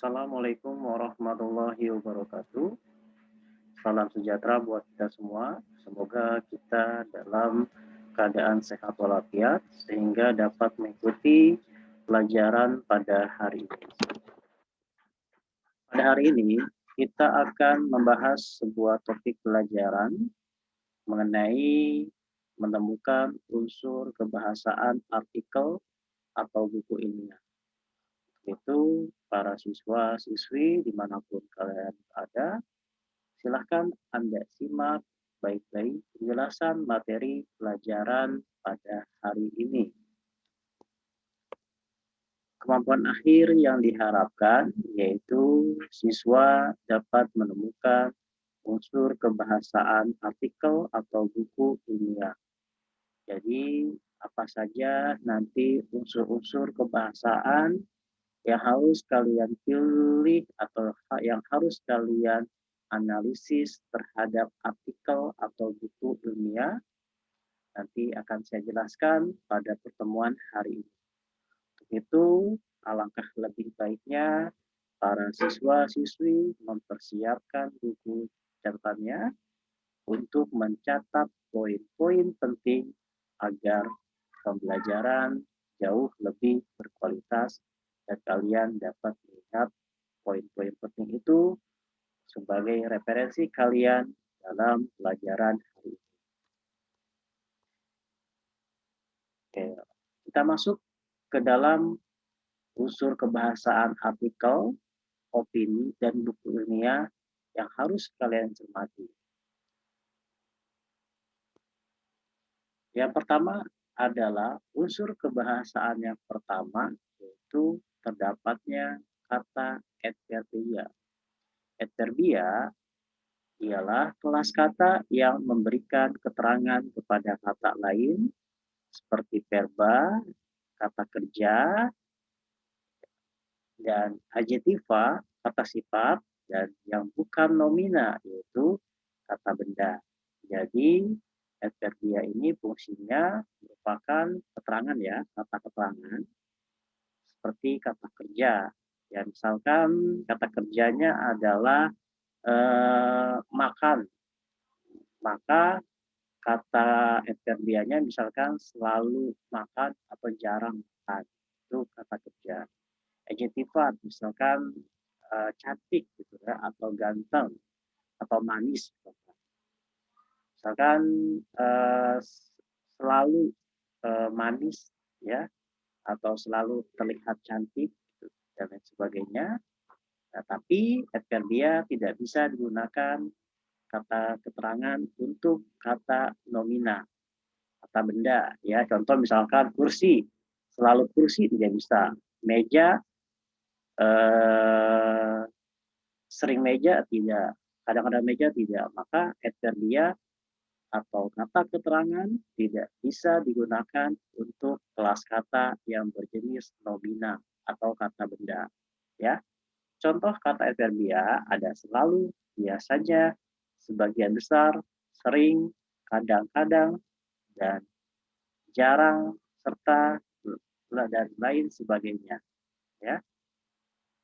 Assalamualaikum warahmatullahi wabarakatuh. Salam sejahtera buat kita semua. Semoga kita dalam keadaan sehat walafiat sehingga dapat mengikuti pelajaran pada hari ini. Pada hari ini kita akan membahas sebuah topik pelajaran mengenai menemukan unsur kebahasaan artikel atau buku ilmiah. Itu para siswa-siswi dimanapun kalian ada, silahkan Anda simak baik-baik penjelasan materi pelajaran pada hari ini. Kemampuan akhir yang diharapkan yaitu siswa dapat menemukan unsur kebahasaan artikel atau buku ilmiah. Jadi apa saja nanti unsur-unsur kebahasaan yang harus kalian pilih atau yang harus kalian analisis terhadap artikel atau buku ilmiah nanti akan saya jelaskan pada pertemuan hari ini. Untuk itu, alangkah lebih baiknya para siswa-siswi mempersiapkan buku catatannya untuk mencatat poin-poin penting agar pembelajaran jauh lebih berkualitas dan kalian dapat melihat poin-poin penting itu sebagai referensi kalian dalam pelajaran hari ini. Oke, kita masuk ke dalam unsur kebahasaan artikel, opini, dan buku ilmiah yang harus kalian cermati. Yang pertama adalah unsur kebahasaan yang pertama, yaitu terdapatnya kata adverbia. Adverbia ialah kelas kata yang memberikan keterangan kepada kata lain seperti verba, kata kerja, dan adjektiva, kata sifat, dan yang bukan nomina, yaitu kata benda. Jadi, adverbia ini fungsinya merupakan keterangan ya, kata keterangan, seperti kata kerja. Ya, misalkan kata kerjanya adalah makan, maka kata adverbianya misalkan selalu makan atau jarang makan. Itu kata kerja. Adjektiva misalkan cantik gitu ya, atau ganteng atau manis. Misalkan selalu manis ya, atau selalu terlihat cantik gitu, dan lain sebagainya. Nah, tapi adverbia tidak bisa digunakan kata keterangan untuk kata nomina, kata benda ya. Contoh misalkan kursi, selalu kursi tidak bisa. Meja, sering meja tidak, kadang-kadang meja tidak. Maka adverbia atau kata keterangan tidak bisa digunakan untuk kelas kata yang berjenis nomina atau kata benda ya. Contoh kata adverbia ada selalu, biasanya, sebagian besar, sering, kadang-kadang, dan jarang, serta dan lain sebagainya. Ya,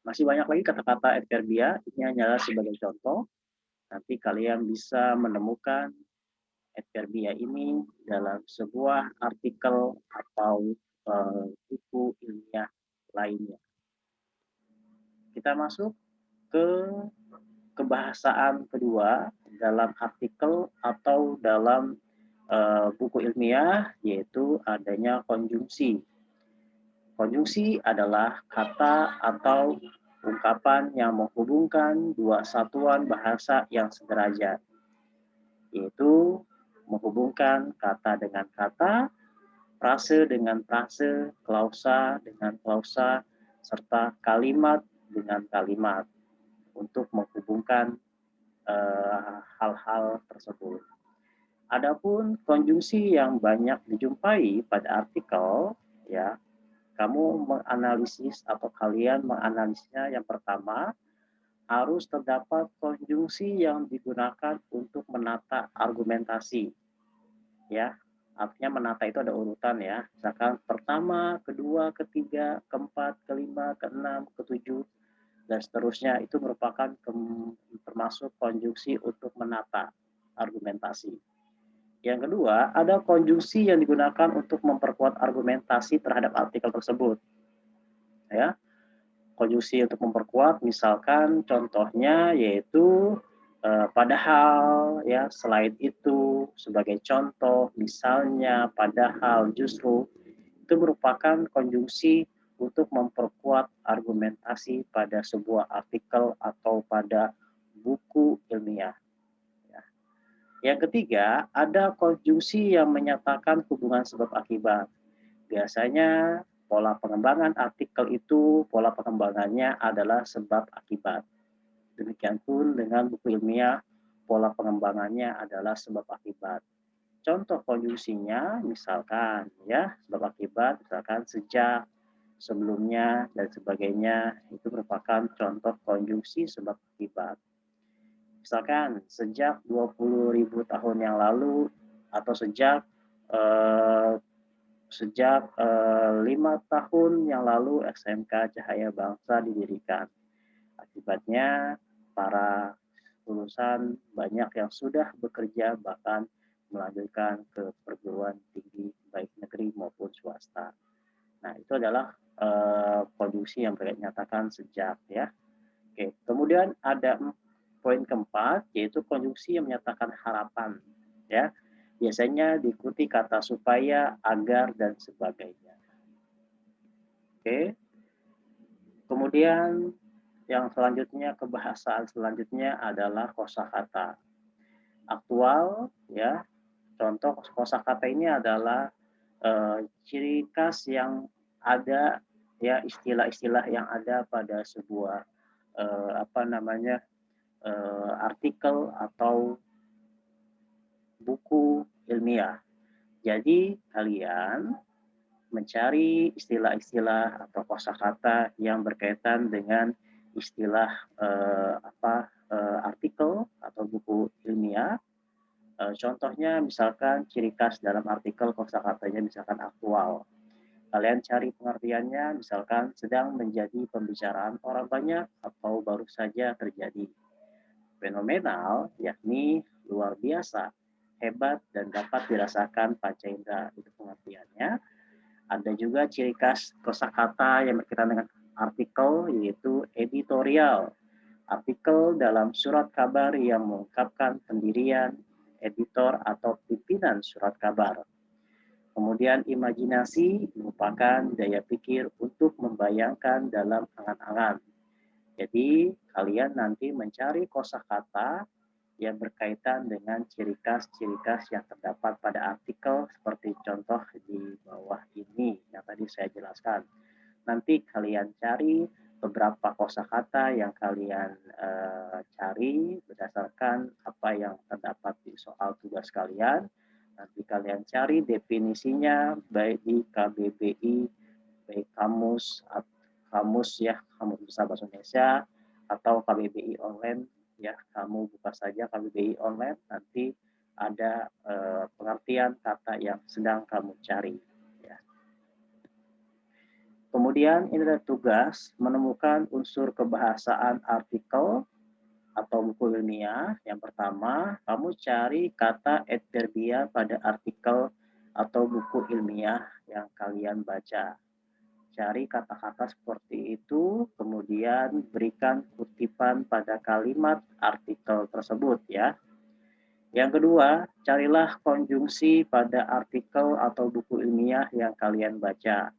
masih banyak lagi kata-kata adverbia. Ini hanyalah sebagai contoh. Nanti kalian bisa menemukan adverbia ini dalam sebuah artikel atau buku ilmiah lainnya. Kita masuk ke kebahasaan kedua dalam artikel atau dalam buku ilmiah, yaitu adanya konjungsi. Konjungsi adalah kata atau ungkapan yang menghubungkan dua satuan bahasa yang sederajat, yaitu menghubungkan kata dengan kata, frase dengan frase, klausa dengan klausa, serta kalimat dengan kalimat untuk menghubungkan hal-hal tersebut. Adapun konjungsi yang banyak dijumpai pada artikel, ya, kamu menganalisis atau kalian menganalisisnya yang pertama harus terdapat konjungsi yang digunakan untuk menata argumentasi, ya. Artinya menata itu ada urutan ya. Misalkan pertama, kedua, ketiga, keempat, kelima, keenam, ketujuh, dan seterusnya itu merupakan termasuk konjungsi untuk menata argumentasi. Yang kedua, ada konjungsi yang digunakan untuk memperkuat argumentasi terhadap artikel tersebut. Ya, konjungsi untuk memperkuat, misalkan contohnya yaitu padahal, ya, selain itu, sebagai contoh, misalnya, padahal, justru, itu merupakan konjungsi untuk memperkuat argumentasi pada sebuah artikel atau pada buku ilmiah. Ya. Yang ketiga, ada konjungsi yang menyatakan hubungan sebab akibat. Biasanya pola pengembangan artikel itu, pola pengembangannya adalah sebab akibat. Demikian pun dengan buku ilmiah, pola pengembangannya adalah sebab akibat. Contoh konjungsinya misalkan, ya, sebab akibat, misalkan sejak, sebelumnya, dan sebagainya, itu merupakan contoh konjungsi sebab akibat. Misalkan sejak 20.000 tahun yang lalu atau sejak 5 tahun yang lalu SMK Cahaya Bangsa didirikan. Akibatnya para lulusan banyak yang sudah bekerja bahkan melanjutkan ke perguruan tinggi baik negeri maupun swasta. Nah, itu adalah konjungsi yang dinyatakan sejak, ya. Oke, kemudian ada poin keempat yaitu konjungsi yang menyatakan harapan, ya. Biasanya diikuti kata supaya, agar, dan sebagainya. Oke. Kemudian yang selanjutnya, kebahasaan selanjutnya adalah kosakata. Aktual, ya. Contoh kosakata ini adalah ciri khas yang ada, ya, istilah-istilah yang ada pada sebuah artikel atau buku ilmiah. Jadi kalian mencari istilah-istilah atau kosakata yang berkaitan dengan istilah artikel atau buku ilmiah. Contohnya misalkan ciri khas dalam artikel kosakatanya misalkan aktual. Kalian cari pengertiannya, misalkan sedang menjadi pembicaraan orang banyak atau baru saja terjadi. Fenomenal, yakni luar biasa, hebat, dan dapat dirasakan panca indera, itu pengertiannya. Ada juga ciri khas kosakata yang berkaitan dengan artikel, yaitu editorial. Artikel dalam surat kabar yang mengungkapkan pendirian editor atau pimpinan surat kabar. Kemudian imajinasi merupakan daya pikir untuk membayangkan dalam angan-angan. Jadi kalian nanti mencari kosakata yang berkaitan dengan ciri khas yang terdapat pada artikel seperti contoh di bawah ini yang tadi saya jelaskan. Nanti kalian cari beberapa kosakata yang kalian cari berdasarkan apa yang terdapat di soal tugas kalian. Nanti kalian cari definisinya baik di KBBI, baik kamus ya, Kamus Besar Bahasa Indonesia, atau KBBI online, ya, kamu buka saja KBBI online, nanti ada pengertian kata yang sedang kamu cari. Ya. Kemudian ini adalah tugas menemukan unsur kebahasaan artikel atau buku ilmiah. Yang pertama, kamu cari kata adverbia pada artikel atau buku ilmiah yang kalian baca. Cari kata-kata seperti itu, kemudian berikan kutipan pada kalimat artikel tersebut, ya. Yang kedua, carilah konjungsi pada artikel atau buku ilmiah yang kalian baca.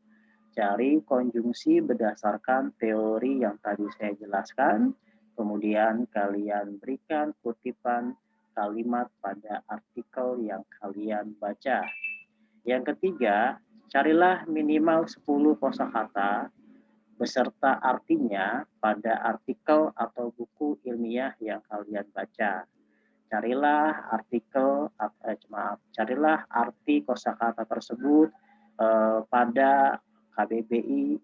Cari konjungsi berdasarkan teori yang tadi saya jelaskan, kemudian kalian berikan kutipan kalimat pada artikel yang kalian baca. Yang ketiga, carilah minimal 10 kosakata beserta artinya pada artikel atau buku ilmiah yang kalian baca. Carilah carilah arti kosakata tersebut pada KBBI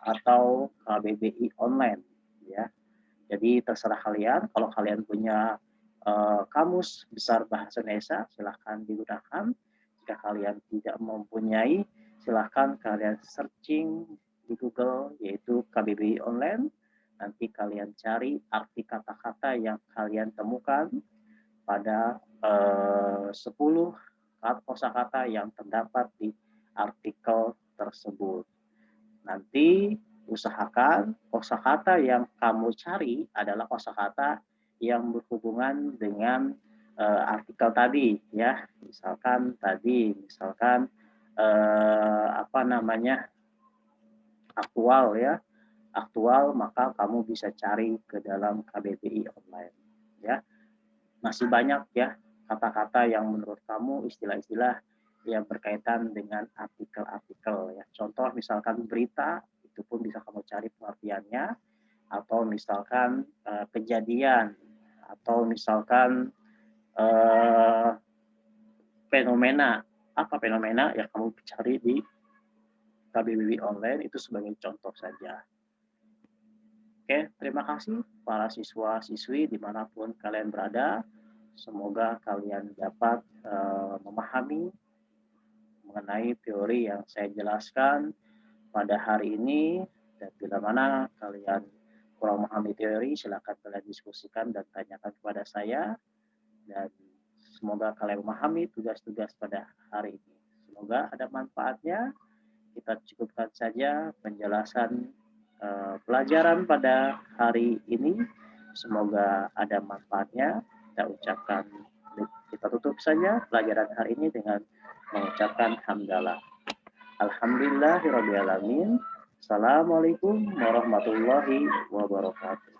atau KBBI online, ya. Jadi terserah kalian. Kalau kalian punya kamus besar bahasa Indonesia, silahkan digunakan. Jika kalian tidak mempunyai, silahkan kalian searching di Google, yaitu KBBI online. Nanti kalian cari arti kata-kata yang kalian temukan pada 10 kosakata yang terdapat di artikel tersebut. Nanti usahakan kosakata yang kamu cari adalah kosakata yang berhubungan dengan artikel tadi, ya. Misalkan apa namanya, aktual, ya. Aktual, maka kamu bisa cari ke dalam KBBI online, ya. Masih banyak ya kata-kata yang menurut kamu istilah-istilah yang berkaitan dengan artikel-artikel, ya. Contoh misalkan berita, itu pun bisa kamu cari pengertiannya, atau misalkan kejadian, atau misalkan fenomena. Apa fenomena yang kamu cari di KBBI online, itu sebagai contoh saja. Oke, terima kasih para siswa-siswi dimanapun kalian berada. Semoga kalian dapat memahami mengenai teori yang saya jelaskan pada hari ini. Dan bila mana kalian kurang memahami teori, silakan kalian diskusikan dan tanyakan kepada saya. Dan semoga kalian memahami tugas-tugas pada hari ini. Semoga ada manfaatnya. Kita cukupkan saja penjelasan pelajaran pada hari ini. Semoga ada manfaatnya. Kita tutup saja pelajaran hari ini dengan mengucapkan hamdalah. Alhamdulillahirrabbilalamin. Assalamualaikum warahmatullahi wabarakatuh.